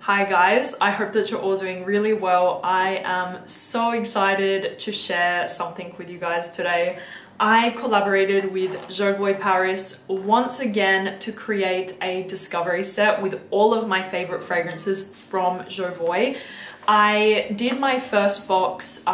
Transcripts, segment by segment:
Hi guys, I hope that you're all doing really well. I am so excited to share something with you guys today. I collaborated with Jeroboam Paris once again to create a discovery set with all of my favorite fragrances from Jeroboam. I did my first box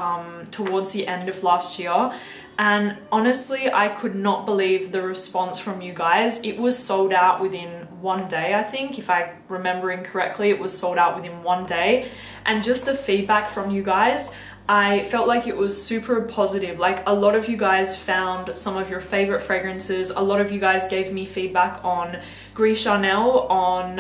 towards the end of last year, and honestly I could not believe the response from you guys. It was sold out within one day, I think, if I'm remembering correctly. It was sold out within one day, and just the feedback from you guys, I felt like it was super positive. Like, a lot of you guys found some of your favorite fragrances. A lot of you guys gave me feedback on Gris Charnel, on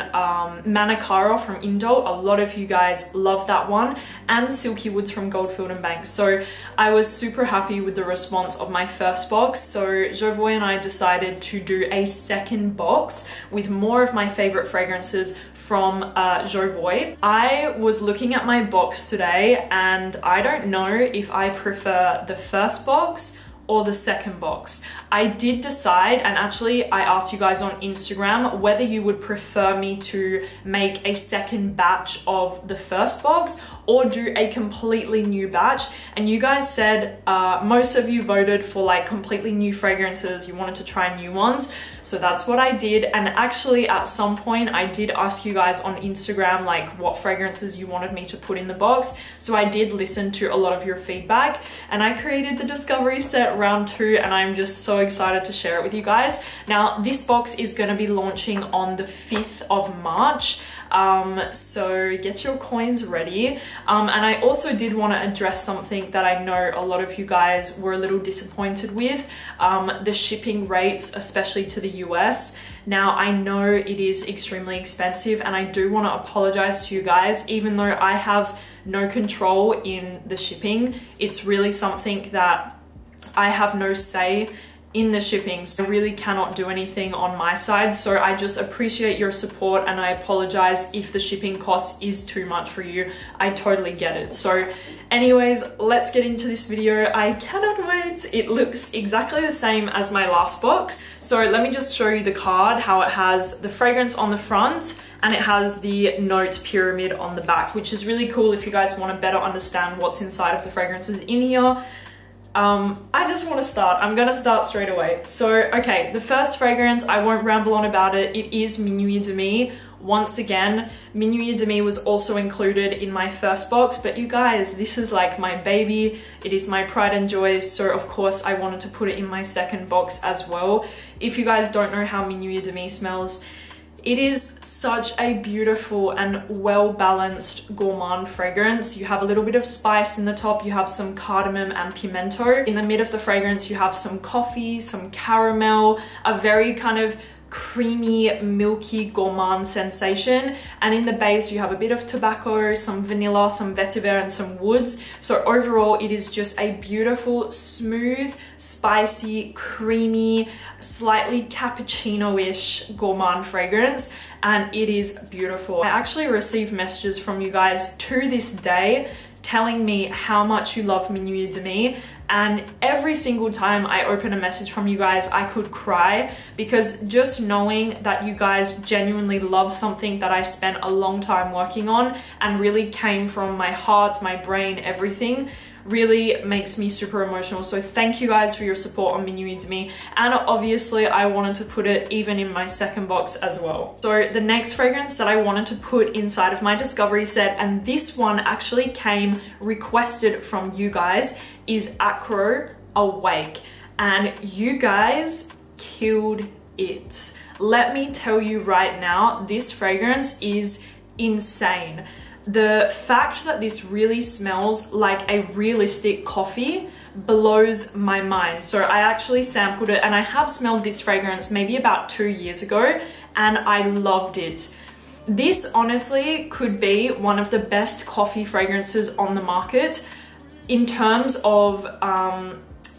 Manakara from Indol. A lot of you guys loved that one, and Silky Woods from Goldfield and Banks. So I was super happy with the response of my first box. So Jeroboam and I decided to do a second box with more of my favorite fragrances from Jeroboam. I was looking at my box today and I don't know if I prefer the first box or the second box. I did decide, and actually I asked you guys on Instagram whether you would prefer me to make a second batch of the first box or do a completely new batch, and you guys said, most of you voted for like completely new fragrances. You wanted to try new ones, so that's what I did. And actually at some point I did ask you guys on Instagram like what fragrances you wanted me to put in the box, so I did listen to a lot of your feedback and I created the discovery set round 2, and I'm just so excited to share it with you guys. Now this box is going to be launching on the 5th of March. So get your coins ready. And I also did want to address something that I know a lot of you guys were a little disappointed with, the shipping rates, especially to the US. Now I know it is extremely expensive, and I do want to apologize to you guys. Even though I have no control in the shipping, it's really something that I have no say in the shipping, so I really cannot do anything on my side. So I just appreciate your support, and I apologize if the shipping cost is too much for you. I totally get it. So anyways, let's get into this video. I cannot wait. It looks exactly the same as my last box. So let me just show you the card, how it has the fragrance on the front and it has the note pyramid on the back, which is really cool if you guys want to better understand what's inside of the fragrances in here. I just want to start. I'm gonna start straight away. So, okay, the first fragrance, I won't ramble on about it. It is Minuit Demi. Once again, Minuit Demi was also included in my first box, but you guys, this is like my baby. It is my pride and joy, so of course I wanted to put it in my second box as well. If you guys don't know how Minuit Demi smells, it is such a beautiful and well-balanced gourmand fragrance. You have a little bit of spice in the top, you have some cardamom and pimento. In the mid of the fragrance, you have some coffee, some caramel, a very kind of creamy, milky gourmand sensation. And in the base, you have a bit of tobacco, some vanilla, some vetiver, and some woods. So overall, it is just a beautiful, smooth, spicy, creamy, slightly cappuccino-ish gourmand fragrance, and it is beautiful. I actually received messages from you guys to this day telling me how much you love Minuit Demi, and every single time I open a message from you guys, I could cry, because just knowing that you guys genuinely love something that I spent a long time working on and really came from my heart, my brain, everything, really makes me super emotional. So thank you guys for your support on Minuit Demi, and obviously I wanted to put it even in my second box as well. So the next fragrance that I wanted to put inside of my discovery set, and this one actually came requested from you guys, is Akro Awake, and you guys killed it. Let me tell you right now, this fragrance is insane. The fact that this really smells like a realistic coffee blows my mind. So I actually sampled it, and I have smelled this fragrance maybe about 2 years ago, and I loved it. This honestly could be one of the best coffee fragrances on the market in terms of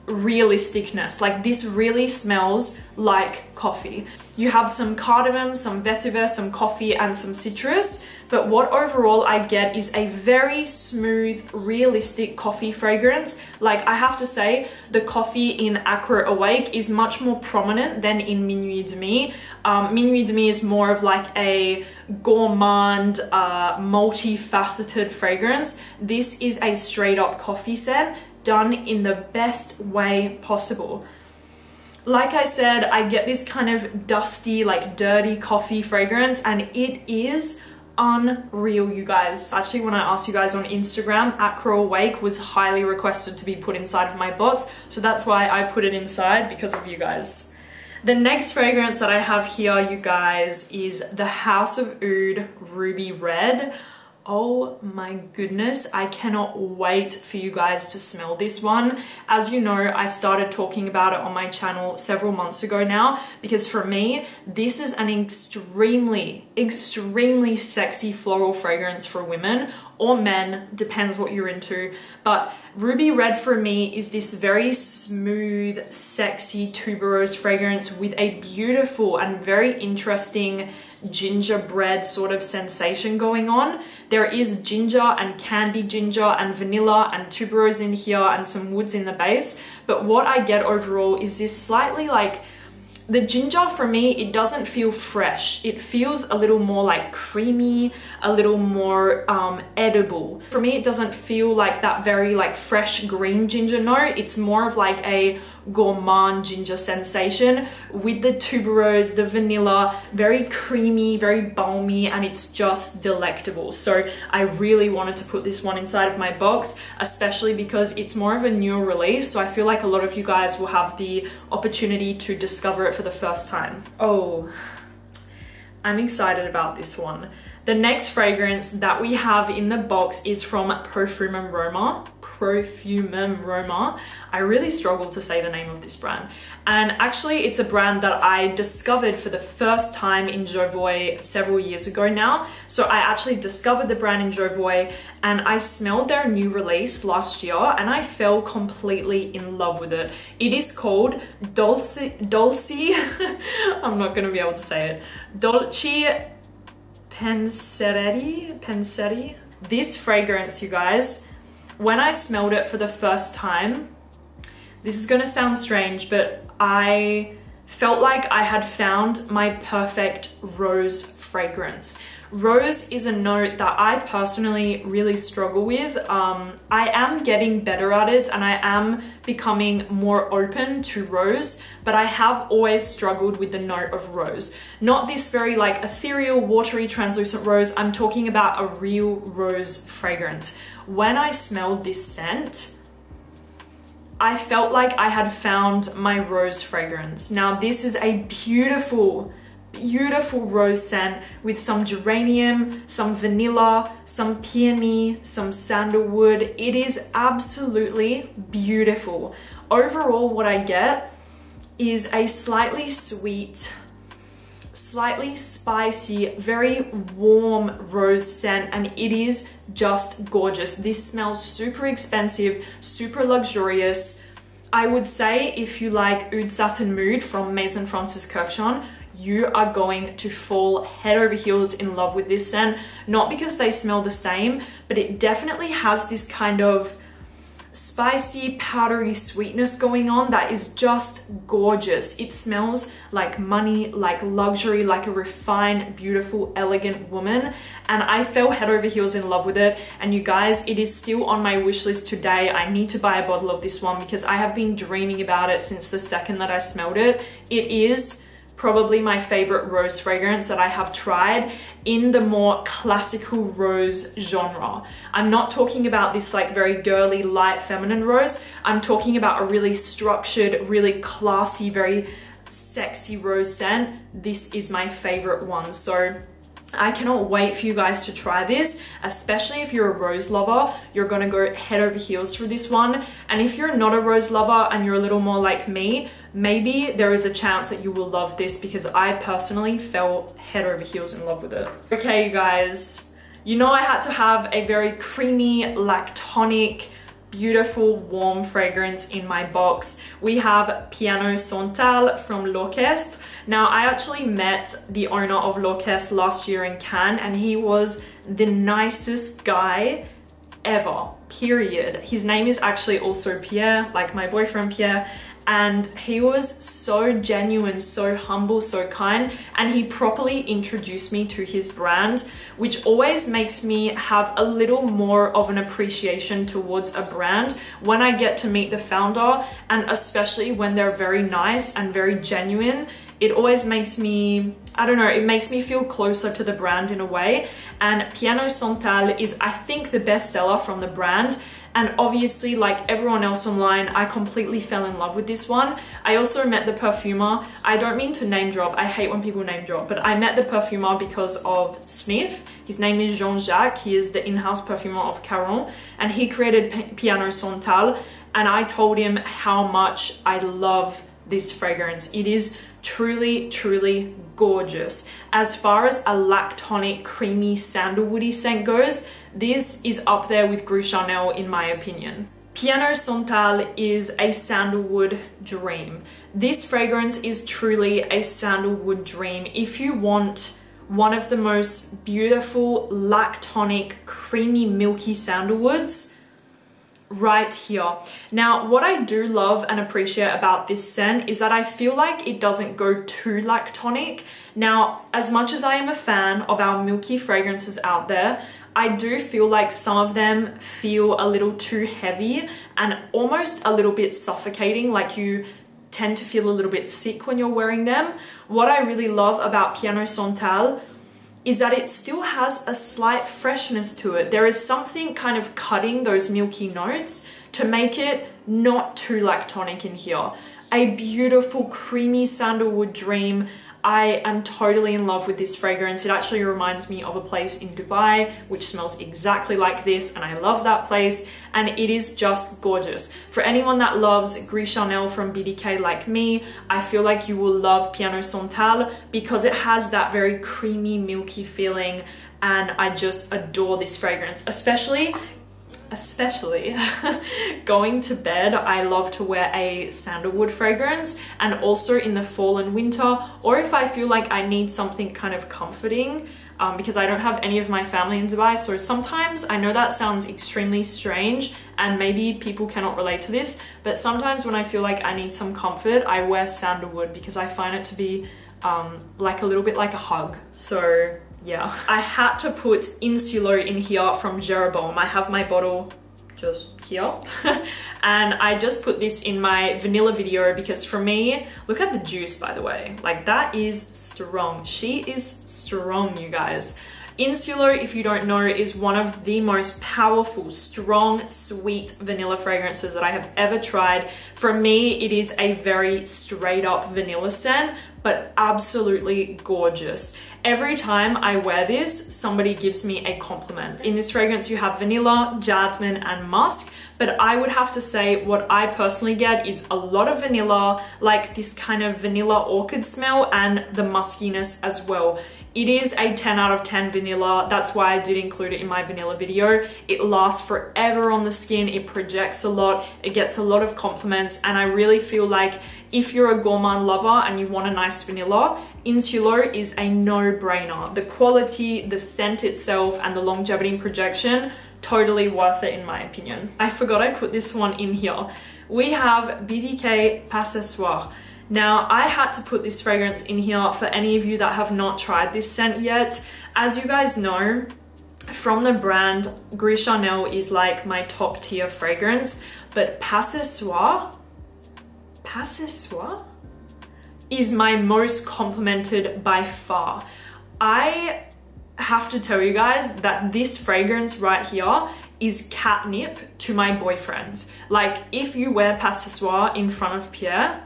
realisticness. Like this really smells like coffee. You have some cardamom, some vetiver, some coffee, and some citrus. But what overall I get is a very smooth, realistic coffee fragrance. Like I have to say, the coffee in Akro Awake is much more prominent than in Minuit Demi. Minuit Demi is more of like a gourmand, multifaceted fragrance. This is a straight up coffee scent done in the best way possible. Like I said, I get this kind of dusty, like dirty coffee fragrance, and it is unreal, you guys. Actually, when I asked you guys on Instagram, Akro Awake was highly requested to be put inside of my box, so that's why I put it inside, because of you guys. The next fragrance that I have here, you guys, is the House of Oud Ruby Red. Oh my goodness, I cannot wait for you guys to smell this one. As you know, I started talking about it on my channel several months ago now, because for me, this is an extremely sexy floral fragrance for women or men, depends what you're into. But Ruby Red for me is this very smooth, sexy tuberose fragrance with a beautiful and very interesting gingerbread sort of sensation going on. There is ginger and candied ginger and vanilla and tuberose in here and some woods in the base. But what I get overall is this slightly like, the ginger for me, it doesn't feel fresh. It feels a little more like creamy, a little more edible. For me, it doesn't feel like that very like fresh green ginger note. It's more of like a gourmand ginger sensation with the tuberose, the vanilla, very creamy, very balmy, and it's just delectable. So I really wanted to put this one inside of my box, especially because it's more of a newer release. So I feel like a lot of you guys will have the opportunity to discover it for the first time. Oh, I'm excited about this one. The next fragrance that we have in the box is from Profumum Roma. Profumum Roma. I really struggle to say the name of this brand. And actually it's a brand that I discovered for the first time in Jovoy several years ago now. So I actually discovered the brand in Jovoy and I smelled their new release last year and I fell completely in love with it. It is called Dolci. I'm not gonna be able to say it. Dolci Pensieri. This fragrance, you guys, when I smelled it for the first time, this is gonna sound strange, but I felt like I had found my perfect rose fragrance. Rose is a note that I personally really struggle with. I am getting better at it and I am becoming more open to rose, but I have always struggled with the note of rose. Not this very like ethereal, watery, translucent rose. I'm talking about a real rose fragrance. When I smelled this scent, I felt like I had found my rose fragrance. Now this is a beautiful rose scent with some geranium, some vanilla, some peony, some sandalwood. It is absolutely beautiful. Overall, what I get is a slightly sweet, slightly spicy, very warm rose scent, and it is just gorgeous. This smells super expensive, super luxurious. I would say if you like Oud Satin Mood from Maison Francis Kurkdjian, you are going to fall head over heels in love with this scent. Not because they smell the same, but it definitely has this kind of spicy, powdery sweetness going on that is just gorgeous. It smells like money, like luxury, like a refined, beautiful, elegant woman. And I fell head over heels in love with it. And you guys, it is still on my wish list today. I need to buy a bottle of this one because I have been dreaming about it since the second that I smelled it. It is probably my favorite rose fragrance that I have tried in the more classical rose genre. I'm not talking about this like very girly, light, feminine rose. I'm talking about a really structured, really classy, very sexy rose scent. This is my favorite one. So I cannot wait for you guys to try this, especially if you're a rose lover. You're gonna go head over heels for this one. And if you're not a rose lover and you're a little more like me, maybe there is a chance that you will love this because I personally fell head over heels in love with it. Okay, you guys, you know I had to have a very creamy, lactonic, beautiful warm fragrance in my box. We have Piano Santal from L'Orchestre. Now, I actually met the owner of L'Orchestre last year in Cannes, and he was the nicest guy ever, period. His name is actually also Pierre, like my boyfriend Pierre, and he was so genuine, so humble, so kind, and he properly introduced me to his brand, which always makes me have a little more of an appreciation towards a brand when I get to meet the founder, and especially when they're very nice and very genuine. It always makes me, I don't know, it makes me feel closer to the brand in a way. And Piano Santal is, I think, the best seller from the brand. And obviously, like everyone else online, I completely fell in love with this one. I also met the perfumer. I don't mean to name drop. I hate when people name drop, but I met the perfumer because of Sniff. His name is Jean-Jacques. He is the in-house perfumer of Caron, and he created Piano Santal. And I told him how much I love this fragrance. It is truly, truly gorgeous. As far as a lactonic, creamy, sandalwoody scent goes, this is up there with Gris Chanel in my opinion. Piano Santal is a sandalwood dream. This fragrance is truly a sandalwood dream. If you want one of the most beautiful, lactonic, creamy, milky sandalwoods, right here. Now, what I do love and appreciate about this scent is that I feel like it doesn't go too lactonic. Now, as much as I am a fan of our milky fragrances out there, I do feel like some of them feel a little too heavy and almost a little bit suffocating, like you tend to feel a little bit sick when you're wearing them. What I really love about Piano Santal is that it still has a slight freshness to it. There is something kind of cutting those milky notes to make it not too lactonic in here. A beautiful, creamy sandalwood dream. I am totally in love with this fragrance. It actually reminds me of a place in Dubai, which smells exactly like this, and I love that place, and it is just gorgeous. For anyone that loves Gris Chanel from BDK like me, I feel like you will love Piano Santal because it has that very creamy, milky feeling, and I just adore this fragrance, especially going to bed. I love to wear a sandalwood fragrance, and also in the fall and winter, or if I feel like I need something kind of comforting, because I don't have any of my family in Dubai. So sometimes, I know that sounds extremely strange and maybe people cannot relate to this, but sometimes when I feel like I need some comfort, I wear sandalwood because I find it to be like a little bit like a hug. So yeah, I had to put Insulo in here from Jeroboam. I have my bottle just here and I just put this in my vanilla video because for me, look at the juice, by the way, like that is strong. She is strong, you guys. Insulo, if you don't know, is one of the most powerful, strong, sweet vanilla fragrances that I have ever tried. For me, it is a very straight up vanilla scent, but absolutely gorgeous. Every time I wear this, somebody gives me a compliment. In this fragrance, you have vanilla, jasmine, and musk, but I would have to say what I personally get is a lot of vanilla, like this kind of vanilla orchid smell, and the muskiness as well. It is a 10 out of 10 vanilla. That's why I did include it in my vanilla video. It lasts forever on the skin. It projects a lot. It gets a lot of compliments. And I really feel like if you're a gourmand lover and you want a nice vanilla, Insulo is a no-brainer. The quality, the scent itself, and the longevity and projection, totally worth it in my opinion. I forgot I put this one in here. We have BDK Ce Soir. Now, I had to put this fragrance in here for any of you that have not tried this scent yet. As you guys know, from the brand, Gris Chanel is like my top tier fragrance, but Ce Soir is my most complimented by far. I have to tell you guys that this fragrance right here is catnip to my boyfriend. Like, if you wear Ce Soir in front of Pierre,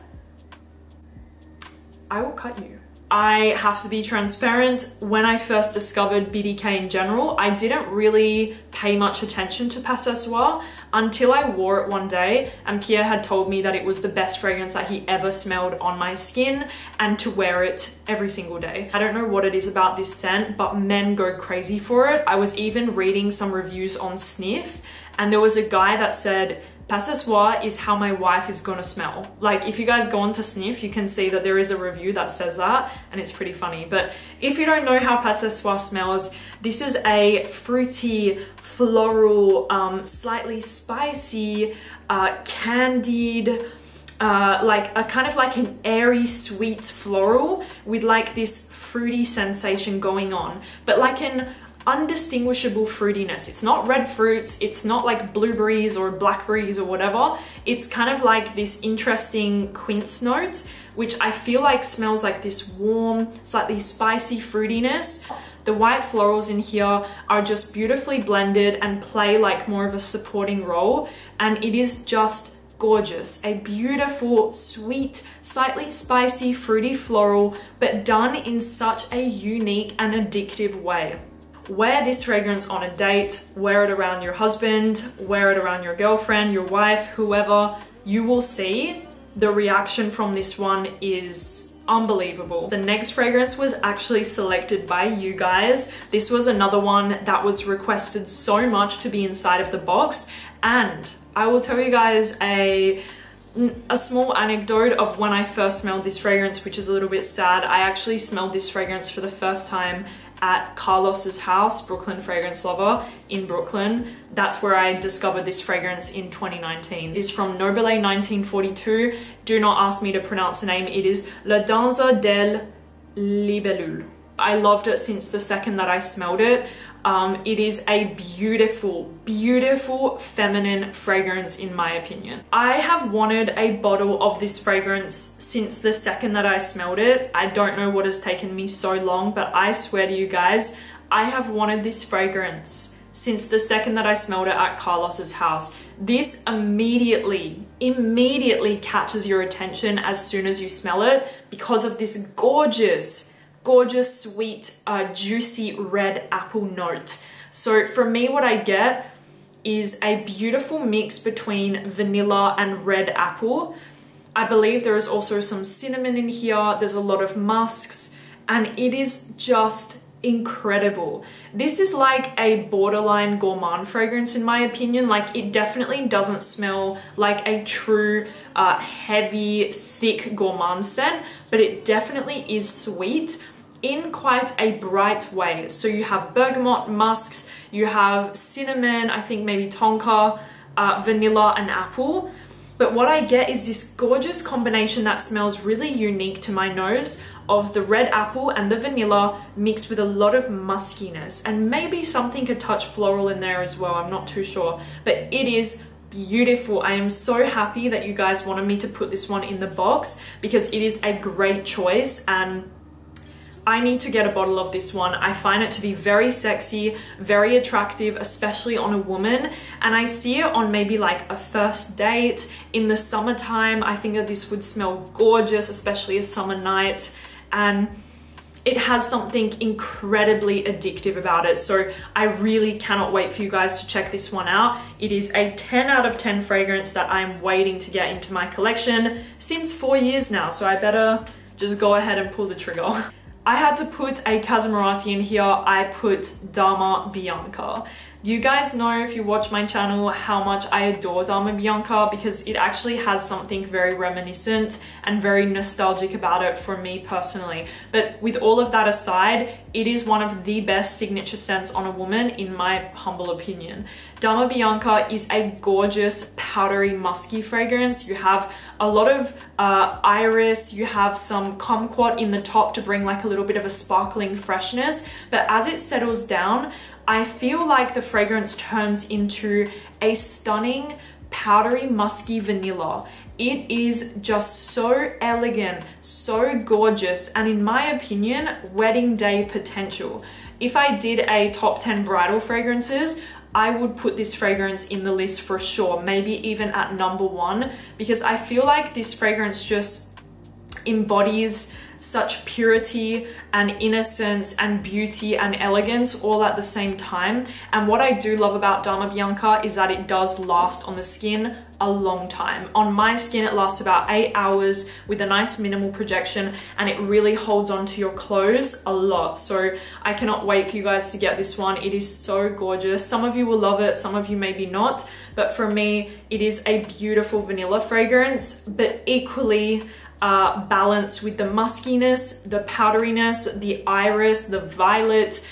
I will cut you. I have to be transparent. When I first discovered BDK in general, I didn't really pay much attention to Ce Soir until I wore it one day and Pierre had told me that it was the best fragrance that he ever smelled on my skin and to wear it every single day. I don't know what it is about this scent, but men go crazy for it. I was even reading some reviews on Sniff and there was a guy that said, Ce Soir is how my wife is gonna smell. Like, if you guys go on to sniff, you can see that there is a review that says that, and it's pretty funny. But if you don't know how Ce Soir smells, this is a fruity, floral, slightly spicy, candied, like a kind of like an airy, sweet floral with like this fruity sensation going on, but like an undistinguishable fruitiness. It's not red fruits, it's not like blueberries or blackberries or whatever. It's kind of like this interesting quince note, which I feel like smells like this warm, slightly spicy fruitiness. The white florals in here are just beautifully blended and play like more of a supporting role, and it is just gorgeous. A beautiful, sweet, slightly spicy, fruity floral, but done in such a unique and addictive way. Wear this fragrance on a date, wear it around your husband, wear it around your girlfriend, your wife, whoever. You will see the reaction from this one is unbelievable. The next fragrance was actually selected by you guys. This was another one that was requested so much to be inside of the box, and I will tell you guys a small anecdote of when I first smelled this fragrance, which is a little bit sad. I actually smelled this fragrance for the first time at Carlos's house, Brooklyn Fragrance Lover in Brooklyn. That's where I discovered this fragrance in 2019. It's from Nobile 1942. Do not ask me to pronounce the name. It is La Danza Delle Libellule. I loved it since the second that I smelled it. It is a beautiful, beautiful feminine fragrance in my opinion. I have wanted a bottle of this fragrance since the second that I smelled it. I don't know what has taken me so long, but I swear to you guys, I have wanted this fragrance since the second that I smelled it at Carlos's house. This immediately catches your attention as soon as you smell it because of this gorgeous, sweet, juicy red apple note. So for me, what I get is a beautiful mix between vanilla and red apple. I believe there is also some cinnamon in here. There's a lot of musks, and it is just incredible. This is like a borderline gourmand fragrance in my opinion. Like, it definitely doesn't smell like a true heavy, thick gourmand scent, but it definitely is sweet in quite a bright way. So you have bergamot, musks, you have cinnamon, I think maybe tonka, vanilla and apple. But what I get is this gorgeous combination that smells really unique to my nose of the red apple and the vanilla mixed with a lot of muskiness, and maybe something a touch floral in there as well. I'm not too sure, but it is beautiful. I am so happy that you guys wanted me to put this one in the box because it is a great choice, and I need to get a bottle of this one. I find it to be very sexy, very attractive, especially on a woman. And I see it on maybe like a first date in the summertime. I think that this would smell gorgeous, especially a summer night. And it has something incredibly addictive about it. So I really cannot wait for you guys to check this one out. It is a 10 out of 10 fragrance that I'm waiting to get into my collection since 4 years now. So I better just go ahead and pull the trigger. I had to put a Casamorati in here. I put Dama Bianca. You guys know, if you watch my channel, how much I adore Dama Bianca because it actually has something very reminiscent and very nostalgic about it for me personally. But with all of that aside, it is one of the best signature scents on a woman in my humble opinion. Dama Bianca is a gorgeous, powdery, musky fragrance. You have a lot of iris, you have some kumquat in the top to bring like a little bit of a sparkling freshness. But as it settles down, I feel like the fragrance turns into a stunning, powdery, musky vanilla. It is just so elegant, so gorgeous, and in my opinion, wedding day potential. If I did a top 10 bridal fragrances, I would put this fragrance in the list for sure, maybe even at number 1, because I feel like this fragrance just embodies such purity and innocence and beauty and elegance all at the same time. And what I do love about Dama Bianca is that it does last on the skin a long time. On my skin, it lasts about 8 hours with a nice minimal projection, and it really holds on to your clothes a lot. So I cannot wait for you guys to get this one. It is so gorgeous. Some of you will love it, some of you maybe not, but for me, it is a beautiful vanilla fragrance, but equally balanced with the muskiness, the powderiness, the iris, the violet.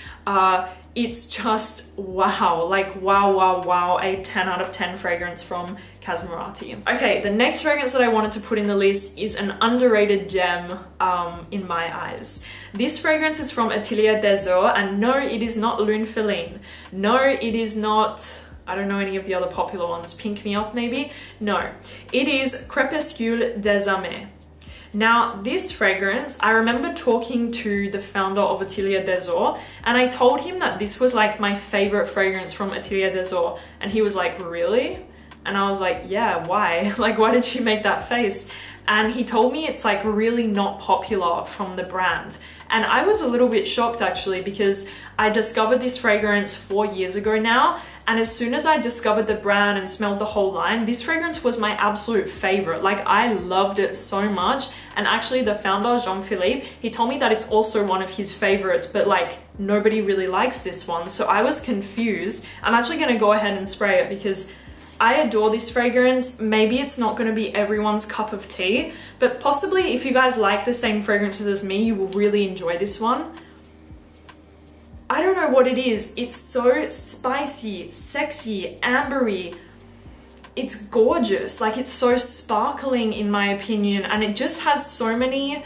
It's just wow, like wow, wow, wow, a 10 out of 10 fragrance from Casamorati. Okay, the next fragrance that I wanted to put in the list is an underrated gem in my eyes. This fragrance is from Atelier and no, it is not Lune Feline. No, it is not, I don't know any of the other popular ones, Pink Me Up maybe? No, it is Crépuscule des Ames. Now, this fragrance, I remember talking to the founder of Atelier and I told him that this was like my favorite fragrance from Atelier and he was like, really? And I was like, yeah, why? Like, why did you make that face? And he told me it's like really not popular from the brand. And I was a little bit shocked actually, because I discovered this fragrance 4 years ago now. And as soon as I discovered the brand and smelled the whole line, this fragrance was my absolute favorite. Like, I loved it so much. And actually the founder, Jean-Philippe, he told me that it's also one of his favorites, but like nobody really likes this one. So I was confused. I'm actually gonna go ahead and spray it because I adore this fragrance. Maybe it's not going to be everyone's cup of tea, but possibly if you guys like the same fragrances as me, you will really enjoy this one. I don't know what it is. It's so spicy, sexy, ambery. It's gorgeous. Like, it's so sparkling in my opinion, and it just has so many...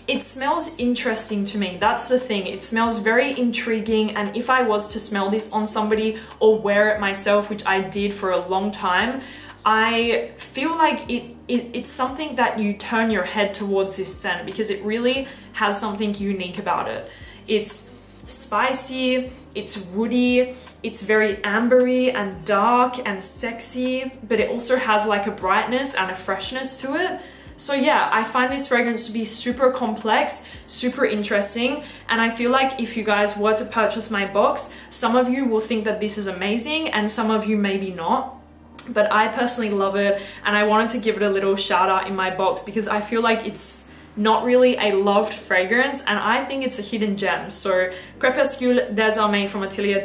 It smells interesting to me. That's the thing. It smells very intriguing, and if I was to smell this on somebody or wear it myself, which I did for a long time, I feel like it's something that you turn your head towards this scent because it really has something unique about it. It's spicy, it's woody, it's very ambery and dark and sexy, but it also has like a brightness and a freshness to it. So yeah, I find this fragrance to be super complex, super interesting, and I feel like if you guys were to purchase my box, some of you will think that this is amazing and some of you maybe not. But I personally love it, and I wanted to give it a little shout out in my box because I feel like it's not really a loved fragrance, and I think it's a hidden gem. So Crépuscule des Ames from Atelier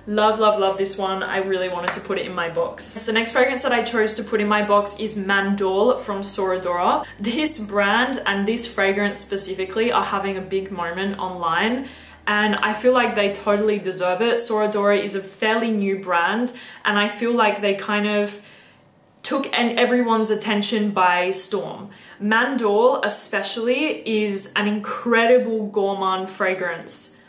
love, love, love this one. I really wanted to put it in my box. The next fragrance that I chose to put in my box is Mandorle from Dora. This brand and this fragrance specifically are having a big moment online, and I feel like they totally deserve it. Dora is a fairly new brand, and I feel like they kind of took everyone's attention by storm. Mandorle especially is an incredible gourmand fragrance.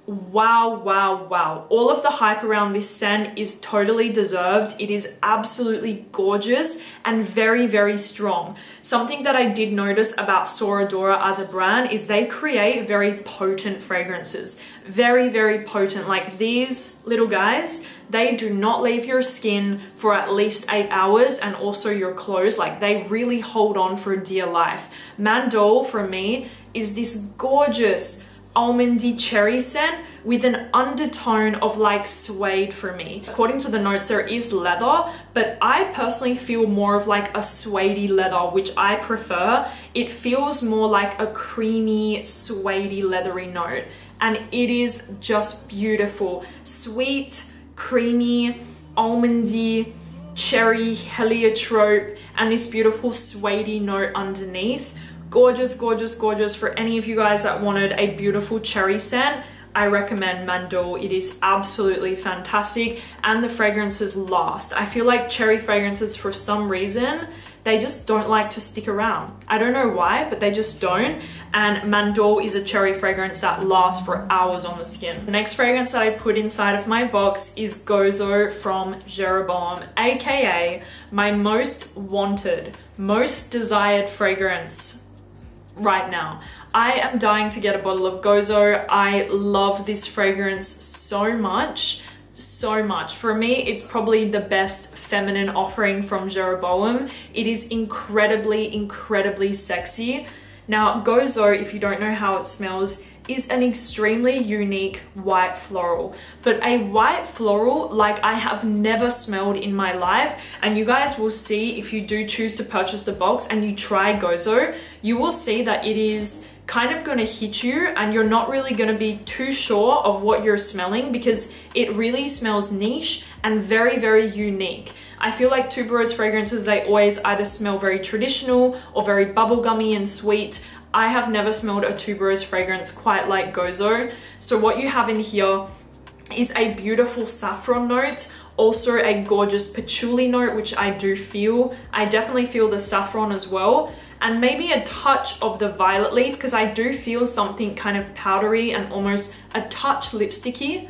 Wow, wow, wow. All of the hype around this scent is totally deserved. It is absolutely gorgeous and very, very strong. Something that I did notice about Dora as a brand is they create very potent fragrances. Very, very potent. Like these little guys, they do not leave your skin for at least 8 hours, and also your clothes. Like, they really hold on for dear life. Mandorle for me is this gorgeous almondy cherry scent with an undertone of like suede for me. According to the notes, there is leather, but I personally feel more of like a suedey leather, which I prefer. It feels more like a creamy, suedey, leathery note, and it is just beautiful. Sweet, creamy, almondy, cherry, heliotrope, and this beautiful suedey note underneath. Gorgeous, gorgeous, gorgeous. For any of you guys that wanted a beautiful cherry scent, I recommend Mandorle. It is absolutely fantastic, and the fragrances last. I feel like cherry fragrances, for some reason, they just don't like to stick around. I don't know why, but they just don't. And Mandorle is a cherry fragrance that lasts for hours on the skin. The next fragrance that I put inside of my box is Gozo from Jeroboam, aka my most wanted, most desired fragrance right now. I am dying to get a bottle of Gozo. I love this fragrance so much. So much. For me, it's probably the best feminine offering from Jeroboam. It is incredibly, incredibly sexy. Now, Gozo, if you don't know how it smells, is an extremely unique white floral, but a white floral like I have never smelled in my life. And you guys will see, if you do choose to purchase the box and you try Gozo, you will see that it is kind of going to hit you and you're not really going to be too sure of what you're smelling, because it really smells niche and very, very unique. I feel like tuberose fragrances, they always either smell very traditional or very bubblegummy and sweet. I have never smelled a tuberose fragrance quite like Gozo. So what you have in here is a beautiful saffron note, also a gorgeous patchouli note, which I do feel. I definitely feel the saffron as well, and maybe a touch of the violet leaf, because I do feel something kind of powdery and almost a touch lipsticky.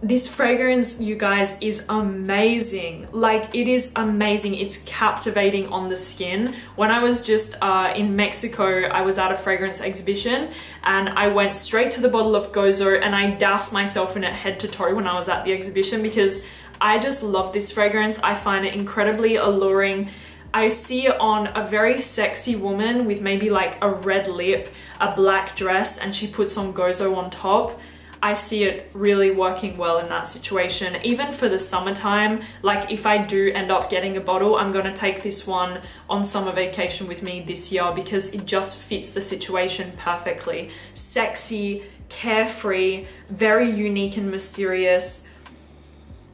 This fragrance, you guys, is amazing. Like, it is amazing. It's captivating on the skin. When I was just in Mexico, I was at a fragrance exhibition and I went straight to the bottle of Gozo and I doused myself in it head to toe when I was at the exhibition, because I just love this fragrance. I find it incredibly alluring. I see it on a very sexy woman with maybe like a red lip, a black dress, and she puts on Gozo on top. I see it really working well in that situation. Even for the summertime, like if I do end up getting a bottle, I'm gonna take this one on summer vacation with me this year because it just fits the situation perfectly. Sexy, carefree, very unique and mysterious.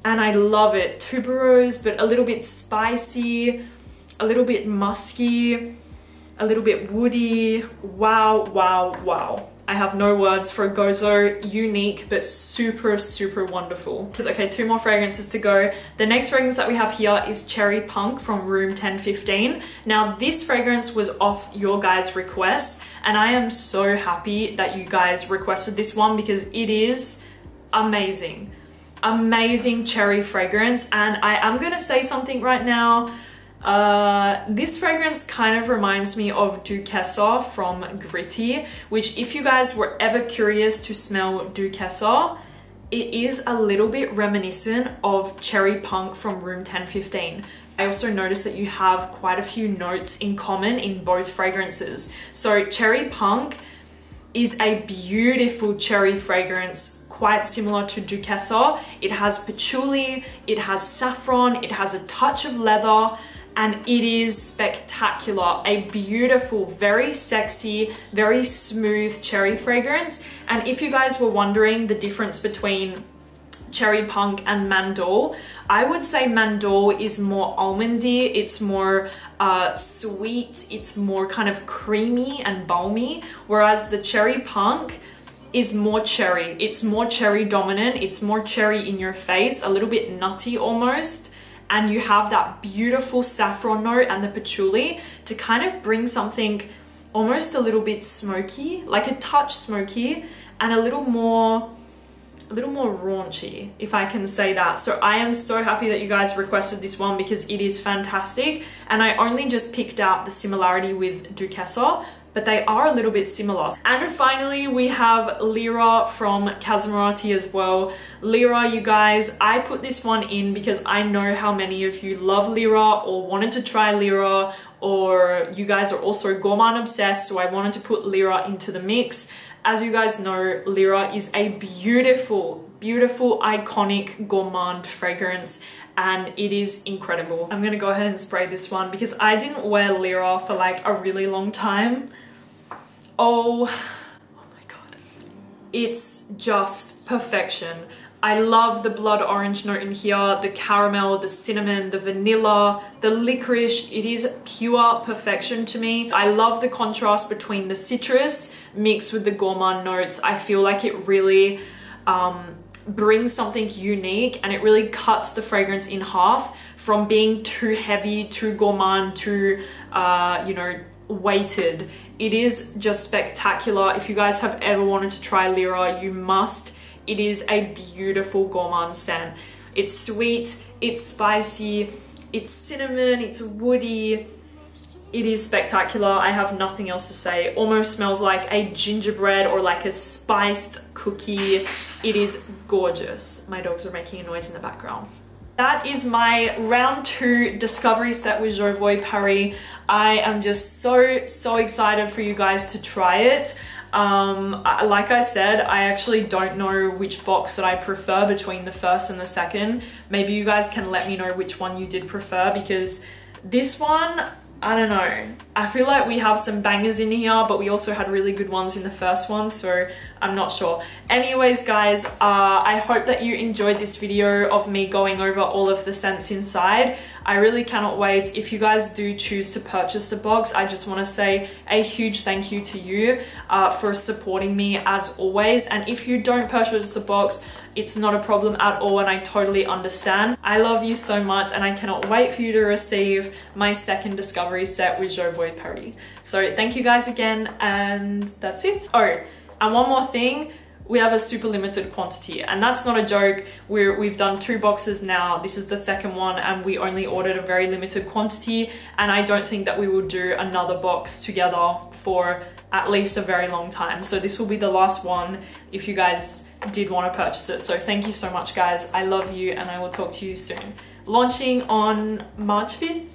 And I love it. Tuberose, but a little bit spicy, a little bit musky, a little bit woody. Wow, wow, wow. I have no words for Gozo. Unique, but super, super wonderful. Okay, 2 more fragrances to go. The next fragrance that we have here is Cherry Punk from room 1015. Now, this fragrance was off your guys' request, and I am so happy that you guys requested this one because it is amazing. Amazing cherry fragrance. And I am gonna say something right now. This fragrance kind of reminds me of Duquesa from Gritty, which, if you guys were ever curious to smell Duquesa, it is a little bit reminiscent of Cherry Punk from room 1015. I also noticed that you have quite a few notes in common in both fragrances. So Cherry Punk is a beautiful cherry fragrance, quite similar to Duquesa. It has patchouli, it has saffron, it has a touch of leather, and it is spectacular. A beautiful, very sexy, very smooth cherry fragrance. And if you guys were wondering the difference between Cherry Punk and Mandorle, I would say Mandorle is more almondy, it's more sweet, it's more kind of creamy and balmy, whereas the Cherry Punk is more cherry. It's more cherry dominant, it's more cherry in your face, a little bit nutty almost. And you have that beautiful saffron note and the patchouli to kind of bring something almost a little bit smoky, like a touch smoky, and a little more raunchy, if I can say that. So I am so happy that you guys requested this one because it is fantastic. And I only just picked out the similarity with Duquesa, but they are a little bit similar. And finally, we have Lira from Casamorati as well. Lira, you guys, I put this one in because I know how many of you love Lira or wanted to try Lira, or you guys are also gourmand obsessed, so I wanted to put Lira into the mix. As you guys know, Lira is a beautiful, beautiful, iconic gourmand fragrance, and it is incredible. I'm gonna go ahead and spray this one because I didn't wear Lira for like a really long time. Oh my god. It's just perfection. I love the blood orange note in here, the caramel, the cinnamon, the vanilla, the licorice. It is pure perfection to me. I love the contrast between the citrus mixed with the gourmand notes. I feel like it really brings something unique, and it really cuts the fragrance in half from being too heavy, too gourmand, too, you know, weighted. It is just spectacular. If you guys have ever wanted to try Lira, you must. It is a beautiful gourmand scent. It's sweet, it's spicy, it's cinnamon, it's woody. It is spectacular. I have nothing else to say. Almost smells like a gingerbread or like a spiced cookie. It is gorgeous. My dogs are making a noise in the background. That is my round 2 discovery set with Jovoy Paris. I am just so excited for you guys to try it. Like I said, I actually don't know which box that I prefer between the first and the second. Maybe you guys can let me know which one you did prefer, because this one, I don't know. I feel like we have some bangers in here, but we also had really good ones in the first one, so I'm not sure. Anyways, guys, I hope that you enjoyed this video of me going over all of the scents inside. I really cannot wait. If you guys do choose to purchase the box, I just want to say a huge thank you to you for supporting me as always. And if you don't purchase the box, it's not a problem at all, and I totally understand. I love you so much, and I cannot wait for you to receive my second discovery set with Jovoy Paris. So thank you guys again, and that's it. Oh, and one more thing. We have a super limited quantity, and that's not a joke. We've done 2 boxes now. This is the second one, and we only ordered a very limited quantity, and I don't think that we will do another box together for at least a very long time. So this will be the last one if you guys did want to purchase it. So thank you so much, guys. I love you, and I will talk to you soon. Launching on March 5th.